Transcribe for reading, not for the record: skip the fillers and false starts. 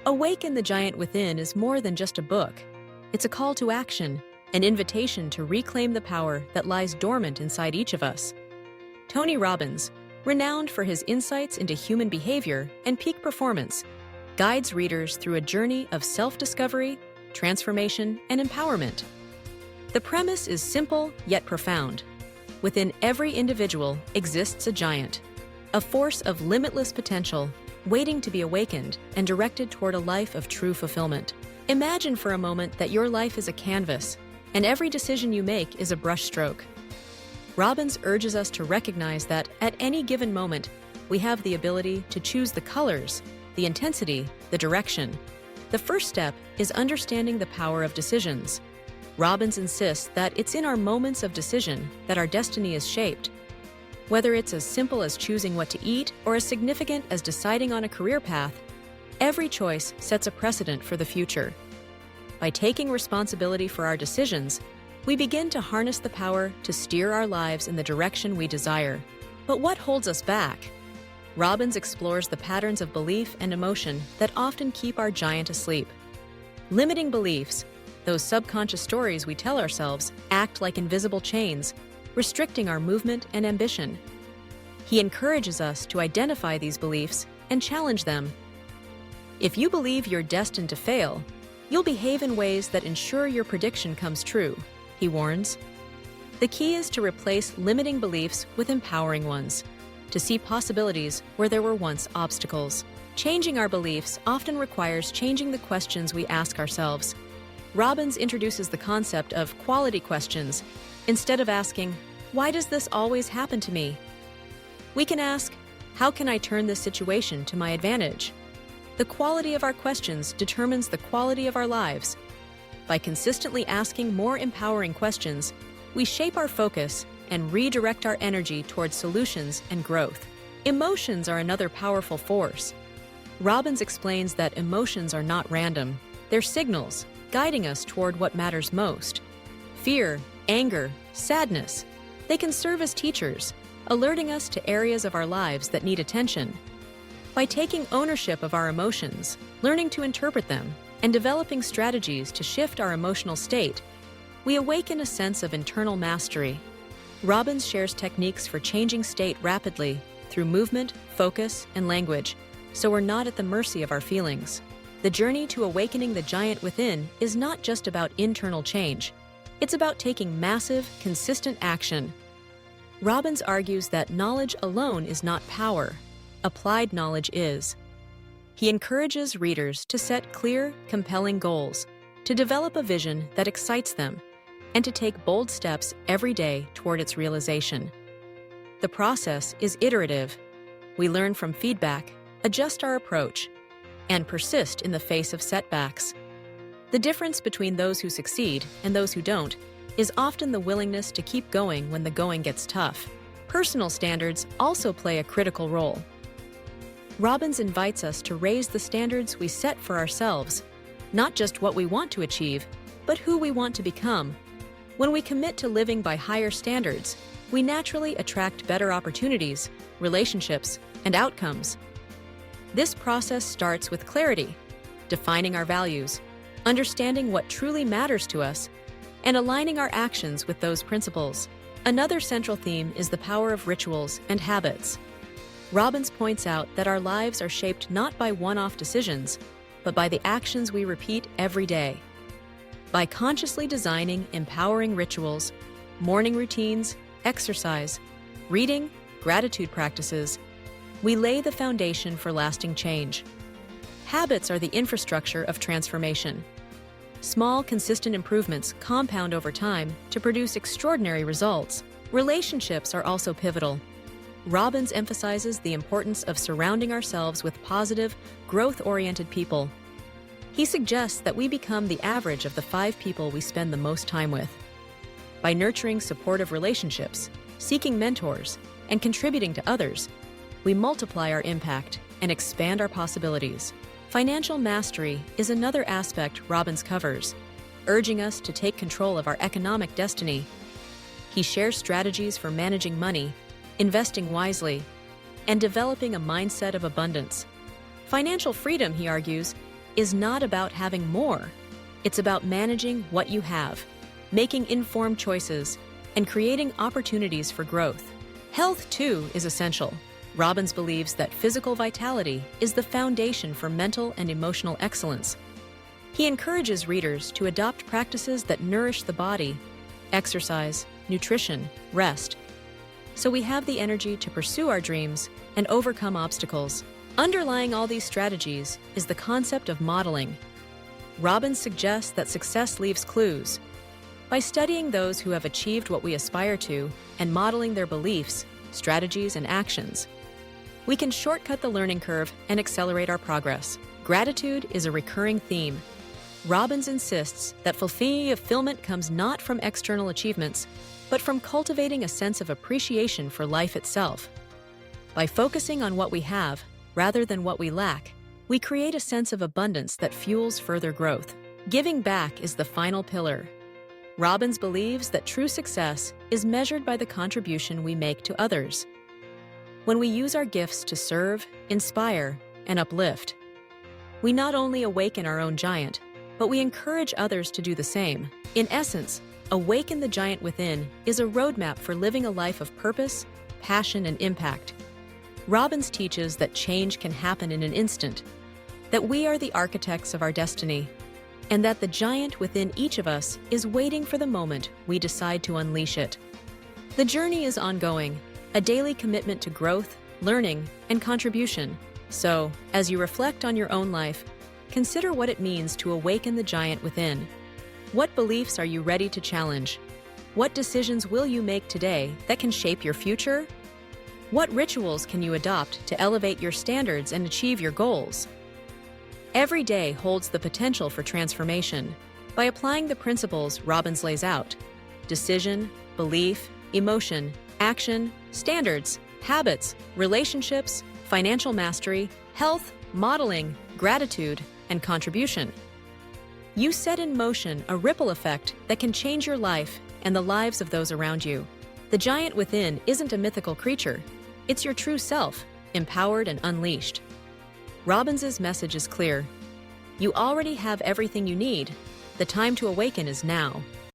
Awaken the Giant Within is more than just a book. It's a call to action, an invitation to reclaim the power that lies dormant inside each of us. Tony Robbins, renowned for his insights into human behavior and peak performance, guides readers through a journey of self-discovery, transformation, and empowerment. The premise is simple yet profound. Within every individual exists a giant, a force of limitless potential, waiting to be awakened and directed toward a life of true fulfillment. Imagine for a moment that your life is a canvas, and every decision you make is a brushstroke. Robbins urges us to recognize that at any given moment, we have the ability to choose the colors, the intensity, the direction. The first step is understanding the power of decisions. Robbins insists that it's in our moments of decision that our destiny is shaped. Whether it's as simple as choosing what to eat or as significant as deciding on a career path, every choice sets a precedent for the future. By taking responsibility for our decisions, we begin to harness the power to steer our lives in the direction we desire. But what holds us back? Robbins explores the patterns of belief and emotion that often keep our giant asleep. Limiting beliefs, those subconscious stories we tell ourselves, act like invisible chains, restricting our movement and ambition. He encourages us to identify these beliefs and challenge them. If you believe you're destined to fail, you'll behave in ways that ensure your prediction comes true, he warns. The key is to replace limiting beliefs with empowering ones, to see possibilities where there were once obstacles. Changing our beliefs often requires changing the questions we ask ourselves. Robbins introduces the concept of quality questions. Instead of asking, "Why does this always happen to me?" we can ask, "How can I turn this situation to my advantage?" The quality of our questions determines the quality of our lives. By consistently asking more empowering questions, we shape our focus and redirect our energy towards solutions and growth. Emotions are another powerful force. Robbins explains that emotions are not random. They're signals, guiding us toward what matters most. Fear, anger, sadness, they can serve as teachers, alerting us to areas of our lives that need attention. By taking ownership of our emotions, learning to interpret them, and developing strategies to shift our emotional state, we awaken a sense of internal mastery. Robbins shares techniques for changing state rapidly through movement, focus, and language, so we're not at the mercy of our feelings. The journey to awakening the giant within is not just about internal change. It's about taking massive, consistent action. Robbins argues that knowledge alone is not power. Applied knowledge is. He encourages readers to set clear, compelling goals, to develop a vision that excites them, and to take bold steps every day toward its realization. The process is iterative. We learn from feedback, adjust our approach, and persist in the face of setbacks. The difference between those who succeed and those who don't is often the willingness to keep going when the going gets tough. Personal standards also play a critical role. Robbins invites us to raise the standards we set for ourselves, not just what we want to achieve, but who we want to become. When we commit to living by higher standards, we naturally attract better opportunities, relationships, and outcomes. This process starts with clarity, defining our values, understanding what truly matters to us, and aligning our actions with those principles. Another central theme is the power of rituals and habits. Robbins points out that our lives are shaped not by one-off decisions, but by the actions we repeat every day. By consciously designing empowering rituals, morning routines, exercise, reading, gratitude practices, we lay the foundation for lasting change. Habits are the infrastructure of transformation. Small, consistent improvements compound over time to produce extraordinary results. Relationships are also pivotal. Robbins emphasizes the importance of surrounding ourselves with positive, growth-oriented people. He suggests that we become the average of the 5 people we spend the most time with. By nurturing supportive relationships, seeking mentors, and contributing to others, we multiply our impact and expand our possibilities. Financial mastery is another aspect Robbins covers, urging us to take control of our economic destiny. He shares strategies for managing money, investing wisely, and developing a mindset of abundance. Financial freedom, he argues, is not about having more. It's about managing what you have, making informed choices, and creating opportunities for growth. Health, too, is essential. Robbins believes that physical vitality is the foundation for mental and emotional excellence. He encourages readers to adopt practices that nourish the body, exercise, nutrition, rest, so we have the energy to pursue our dreams and overcome obstacles. Underlying all these strategies is the concept of modeling. Robbins suggests that success leaves clues. By studying those who have achieved what we aspire to and modeling their beliefs, strategies, and actions, we can shortcut the learning curve and accelerate our progress. Gratitude is a recurring theme. Robbins insists that fulfillment comes not from external achievements, but from cultivating a sense of appreciation for life itself. By focusing on what we have, rather than what we lack, we create a sense of abundance that fuels further growth. Giving back is the final pillar. Robbins believes that true success is measured by the contribution we make to others. When we use our gifts to serve, inspire, and uplift, we not only awaken our own giant, but we encourage others to do the same. In essence, Awaken the Giant Within is a roadmap for living a life of purpose, passion, and impact. Robbins teaches that change can happen in an instant, that we are the architects of our destiny, and that the giant within each of us is waiting for the moment we decide to unleash it. The journey is ongoing, a daily commitment to growth, learning, and contribution. So, as you reflect on your own life, consider what it means to awaken the giant within. What beliefs are you ready to challenge? What decisions will you make today that can shape your future? What rituals can you adopt to elevate your standards and achieve your goals? Every day holds the potential for transformation. By applying the principles Robbins lays out: decision, belief, emotion, action, standards, habits, relationships, financial mastery, health, modeling, gratitude, and contribution, you set in motion a ripple effect that can change your life and the lives of those around you. The giant within isn't a mythical creature. It's your true self, empowered and unleashed. Robbins's message is clear. You already have everything you need. The time to awaken is now.